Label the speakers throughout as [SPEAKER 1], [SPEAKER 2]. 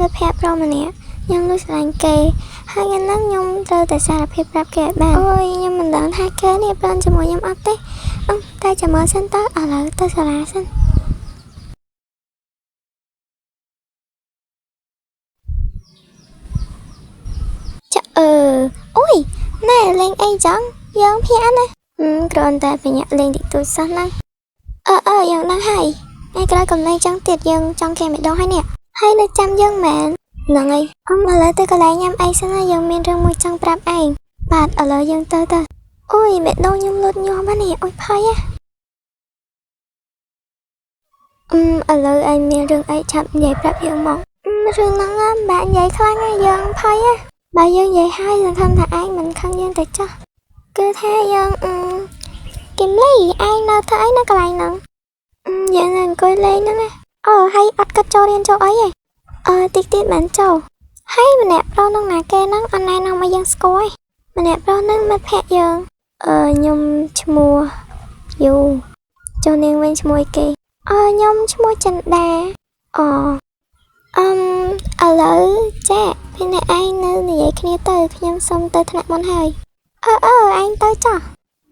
[SPEAKER 1] មិត្តភក្តិប្រុសម្នាក់ខ្ញុំលួចស្រឡាញ់គេហើយថ្ងៃហ្នឹងខ្ញុំត្រូវតែសារភាពប្រាប់គេឲ្យបានអូយខ្ញុំមិនដឹងថាគេនេះប្រាប់ជាមួយខ្ញុំអត់ទេតែចាំមើលសិនតើឥឡូវទៅសាលាសិនចាអូយណែលេងអីចឹងយើងភ្ញាក់ណាគ្រាន់តែភ្ញាក់លេងតិចតួចសោះណាយើងដឹងហើយថ្ងៃក្រោយកំឡេងចឹងទៀតយើងចង់គេម្ដងហើយនេះហើយនៅចាំយើងមែនហ្នឹងហើយឥឡូវទៅកន្លែងញ៉ាំអីសិនណាយើងមានរឿងមួយចង់ប្រាប់ឯងបាទឥឡូវយើងទៅអូយបេះដូងខ្ញុំលូតញាស់ហ្នឹងនេះអូយភ័យឥឡូវឯងមានរឿងអីឆាប់និយាយប្រាប់យើងមករឿងហ្នឹងបាក់និយាយខ្លាំងហើយយើងភ័យបើយើងនិយាយហើយសង្ឃឹមថាឯងមិនខឹងយើងទៅចោះគឺថាយើងគឹមលីឯងនៅធ្វើអីនៅកន្លែងហ្នឹងយើងនៅអង្គុយលេងហ្នឹងណាហើយអត់គិតចូលរៀនចូលអីទេតិចទៀតបានចូលហើយម្នាក់ប្រុសនោះណាគេហ្នឹងអត់ណែនាំឲ្យយើងស្គាល់ទេម្នាក់ប្រុសហ្នឹងមិត្តភក្តិយើងខ្ញុំឈ្មោះយូចូលនាងវិញឈ្មោះអីគេខ្ញុំឈ្មោះចិន្តាឥឡូវចាពេលនេះឯងនៅនិយាយគ្នាទៅខ្ញុំសុំទៅថ្នាក់មុនហើយឯងទៅចោះ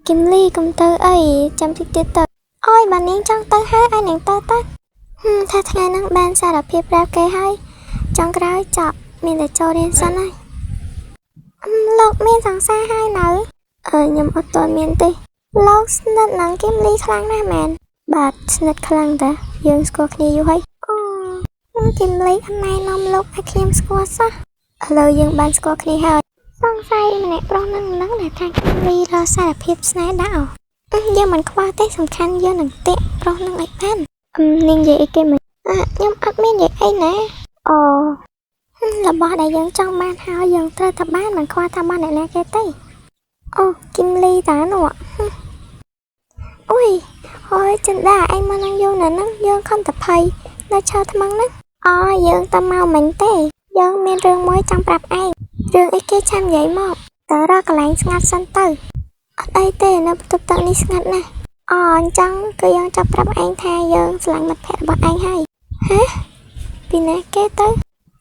[SPEAKER 1] គឹមលីកុំទៅអីចាំតិចទៀតទៅអូយបើនាងចង់ទៅហើយឯនាងទៅថាថ្ងៃហ្នឹងបានសារភាពប្រាប់គេហើយចង់ក្រោយចប់មានតែចូលរៀនសិនហើយលោកមានសង្សារហើយនៅខ្ញុំអត់ទាន់មានទេលោកស្និទ្ធនឹងគឹមលីខ្លាំងណាស់មែនបាទស្និទ្ធខ្លាំងតាយើងស្គាល់គ្នាយូរហើយគឹមលីអត់ណែនាំលោកឲ្យខ្ញុំស្គាល់សោះឥឡូវយើងបានស្គាល់គ្នាហើយសង្ស័យម្នាក់ប្រុសហ្នឹងដែលថាគឹមលីរកសារភាពស្នេហ៍ដាក់យើងមិនខ្វះទេសំខាន់យើងនឹងតាក់ប្រុសហ្នឹងឲ្យបាននាងនិយាយអីគេមិនខ្ញុំអត់មាននិយាយអីណារបស់ដែលយើងចង់បានហើយយើងត្រូវតែបានមិនខ្វះថាបានអ្នកណាគេទេគឹមលីតានោះអូយហើយចិន្តាឯងមកនឹងយូរណាស់ហ្នឹងយើងខំតែភ័យនៅឆើថ្មឹងហ្នឹងយើងទៅមកមិញទេយើងមានរឿងមួយចង់ប្រាប់ឯងរឿងអីគេចាំនិយាយមកទៅរកកន្លែងស្ងាត់សិនទៅអត់អីទេនៅបន្ទប់ទឹកនេះស្ងាត់ណាស់អញ្ចឹងគឺយើងចាប់ប្រាប់ឯងថាយើងស្រឡាញ់មិត្តភក្តិរបស់ឯងហើយពីណាគេទៅ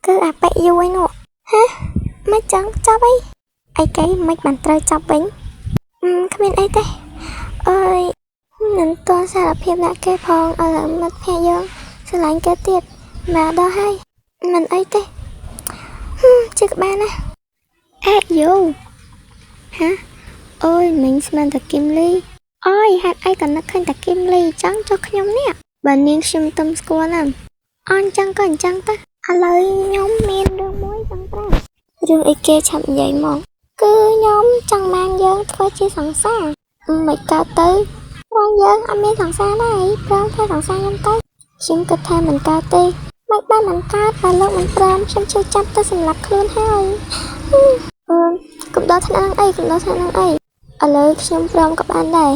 [SPEAKER 1] គឺអាប៉ិយូឯនោះមិនចឹងចាប់អីគេមិនបានត្រូវចាប់វិញគ្មានអីទេមិនតន់សារភាពដាក់គេផងឥឡូវមិត្តភក្តិយើងស្រឡាញ់គេទៀតមកដល់ហើយមិនអីទេជិះក្បាលណាយូអូយមិញស្មានតែគឹមលីហេតុអីក៏នឹកឃើញតែគឹមលីចឹងចុះខ្ញុំនេះបើនាងខ្ញុំទំស្គាល់ណាអញ្ចឹងក៏អញ្ចឹងទៅឥឡូវខ្ញុំមានរឿងមួយចង់ប្រាប់រឿងអីគេឆាប់និយាយមកគឺខ្ញុំចង់បានយើងធ្វើជាសង្សារមិនកើតទៅព្រោះយើងអត់មានសង្សារដែរព្រមធ្វើសង្សារខ្ញុំទៅខ្ញុំគិតថាមិនកើតទេមិនបានមិនកើតតែលោកមិនព្រមខ្ញុំជឿចាប់ទៅសម្លាប់ខ្លួនហើយកុំដល់ថ្នាក់ហ្នឹងអីឥឡូវខ្ញុំព្រមក៏បានដែរ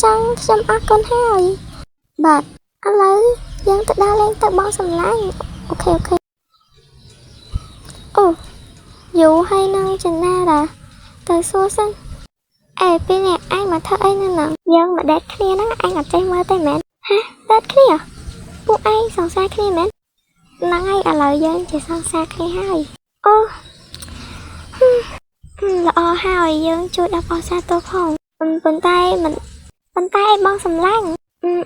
[SPEAKER 1] ចឹងខ្ញុំអរគុណហើយបាទឥឡូវយើងទៅដើរលេងទៅបងសម្លាញ់អូខេយូហើយនឹងចិន្តាតាទៅសួរសិនពេលនេះឯងមកធ្វើអីនៅហ្នឹងយើងមកដេតគ្នាហ្នឹងឯងអត់ចេះមើលទេមែនដេតគ្នាពួកឯងសង្សារគ្នាមែនហ្នឹងហើយឥឡូវយើងជាសង្សារគ្នាហើយល្អហើយយើងជួយដល់បងសាទរផងប៉ុន្តែឯងបងសម្លាញ់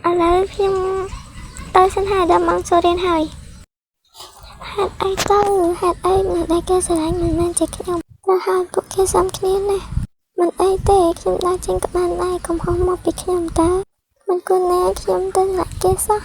[SPEAKER 1] ឥឡូវខ្ញុំទៅសិនហើយដល់ម៉ោងចូលរៀនហើយហេតុអីដែលគេស្រឡាញ់មិនមែនជាខ្ញុំទៅហើយពួកគេសំគ្នាណាមិនអីទេខ្ញុំដើរចេញក៏បានដែរកុំហោះមកពីខ្ញុំតើមិនគួរណាខ្ញុំទៅលាក់គេសោះ